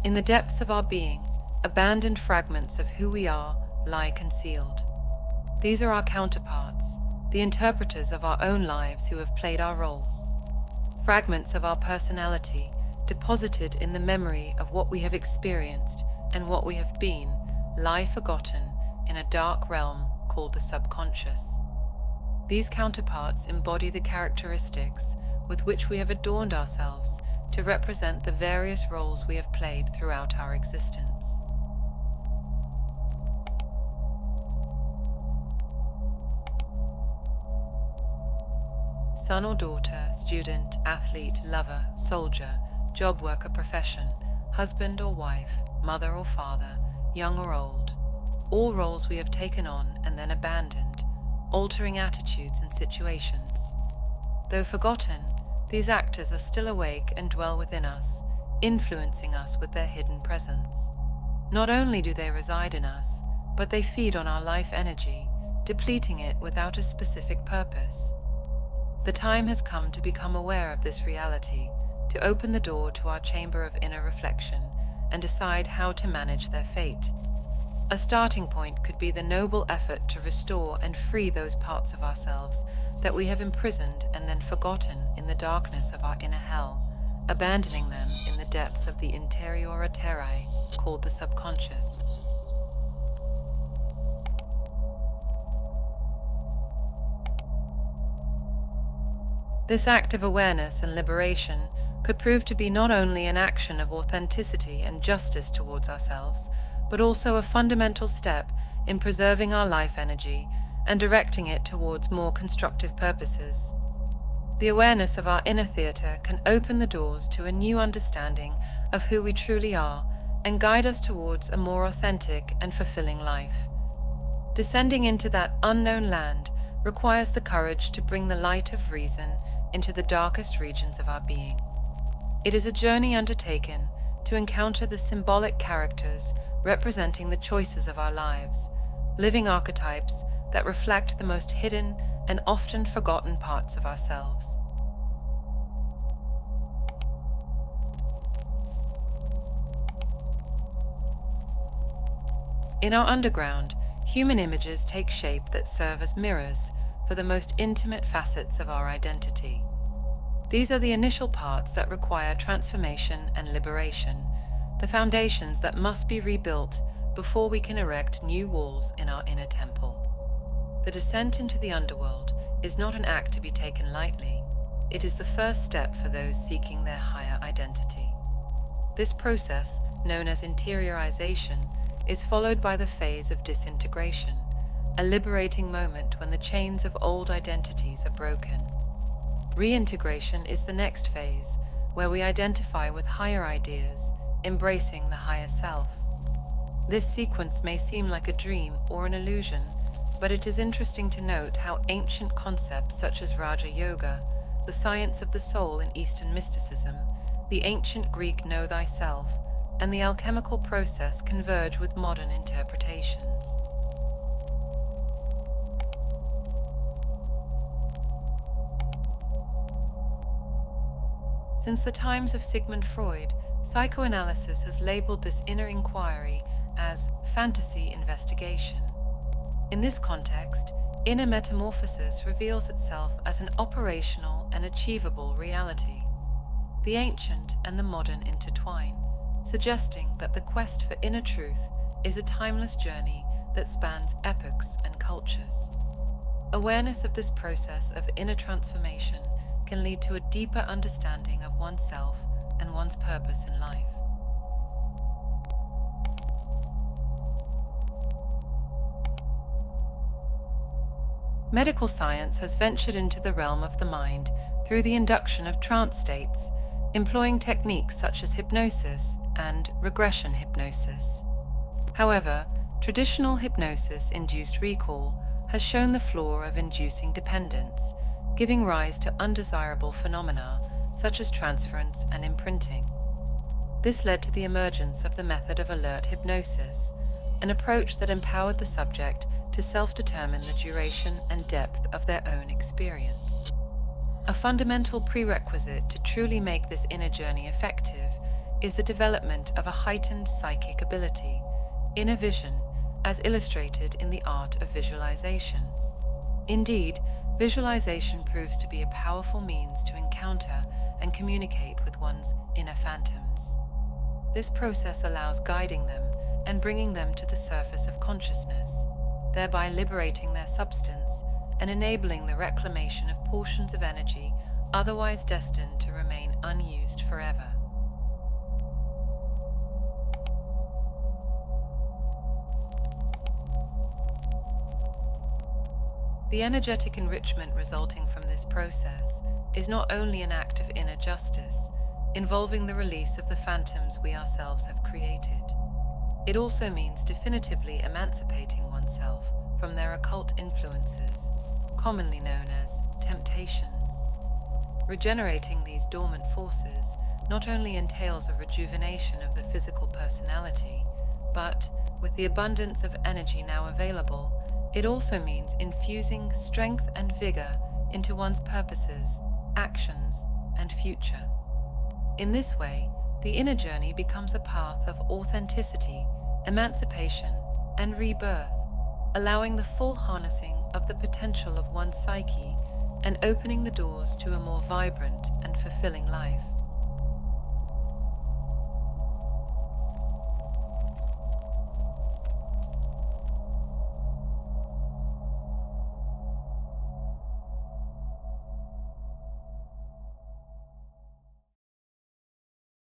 In the depths of our being, abandoned fragments of who we are lie concealed. These are our counterparts, the interpreters of our own lives who have played our roles. Fragments of our personality deposited in the memory of what we have experienced and what we have been lie forgotten in a dark realm called the subconscious. These counterparts embody the characteristics with which we have adorned ourselves to represent the various roles we have played throughout our existence. Son or daughter, student, athlete, lover, soldier, job worker, profession, husband or wife, mother or father, young or old. All roles we have taken on and then abandoned, altering attitudes and situations. Though forgotten, these actors are still awake and dwell within us, influencing us with their hidden presence. Not only do they reside in us, but they feed on our life energy, depleting it without a specific purpose. The time has come to become aware of this reality, to open the door to our chamber of inner reflection and decide how to manage their fate. A starting point could be the noble effort to restore and free those parts of ourselves that we have imprisoned and then forgotten in the darkness of our inner hell, abandoning them in the depths of the ∞ ♪ called the subconscious. This act of awareness and liberation could prove to be not only an action of authenticity and justice towards ourselves, but also a fundamental step in preserving our life energy and directing it towards more constructive purposes. The awareness of our inner theater can open the doors to a new understanding of who we truly are and guide us towards a more authentic and fulfilling life. Descending into that unknown land requires the courage to bring the light of reason into the darkest regions of our being. It is a journey undertaken to encounter the symbolic characters representing the choices of our lives, living archetypes that reflect the most hidden and often forgotten parts of ourselves. In our underground, human images take shape that serve as mirrors for the most intimate facets of our identity. These are the initial parts that require transformation and liberation, the foundations that must be rebuilt before we can erect new walls in our inner temple. The descent into the underworld is not an act to be taken lightly. It is the first step for those seeking their higher identity. This process, known as interiorization, is followed by the phase of disintegration, a liberating moment when the chains of old identities are broken. Reintegration is the next phase, where we identify with higher ideas, embracing the higher self. This sequence may seem like a dream or an illusion, but it is interesting to note how ancient concepts such as Raja Yoga, the science of the soul in Eastern mysticism, the ancient Greek know thyself, and the alchemical process converge with modern interpretations. Since the times of Sigmund Freud, psychoanalysis has labeled this inner inquiry as fantasy investigation. In this context, inner metamorphosis reveals itself as an operational and achievable reality. The ancient and the modern intertwine, suggesting that the quest for inner truth is a timeless journey that spans epochs and cultures. Awareness of this process of inner transformation can lead to a deeper understanding of oneself and one's purpose in life. Medical science has ventured into the realm of the mind through the induction of trance states, employing techniques such as hypnosis and regression hypnosis. However, traditional hypnosis-induced recall has shown the flaw of inducing dependence, giving rise to undesirable phenomena such as transference and imprinting. This led to the emergence of the method of alert hypnosis, an approach that empowered the subject to self-determine the duration and depth of their own experience. A fundamental prerequisite to truly make this inner journey effective is the development of a heightened psychic ability, inner vision, as illustrated in the art of visualization. Indeed, visualization proves to be a powerful means to encounter and communicate with one's inner phantoms. This process allows guiding them and bringing them to the surface of consciousness, thereby liberating their substance and enabling the reclamation of portions of energy otherwise destined to remain unused forever. The energetic enrichment resulting from this process is not only an act of inner justice, involving the release of the phantoms we ourselves have created. It also means definitively emancipating oneself from their occult influences, commonly known as temptations. Regenerating these dormant forces not only entails a rejuvenation of the physical personality, but, with the abundance of energy now available, it also means infusing strength and vigor into one's purposes, actions, and future. In this way, the inner journey becomes a path of authenticity, emancipation, and rebirth, allowing the full harnessing of the potential of one's psyche and opening the doors to a more vibrant and fulfilling life.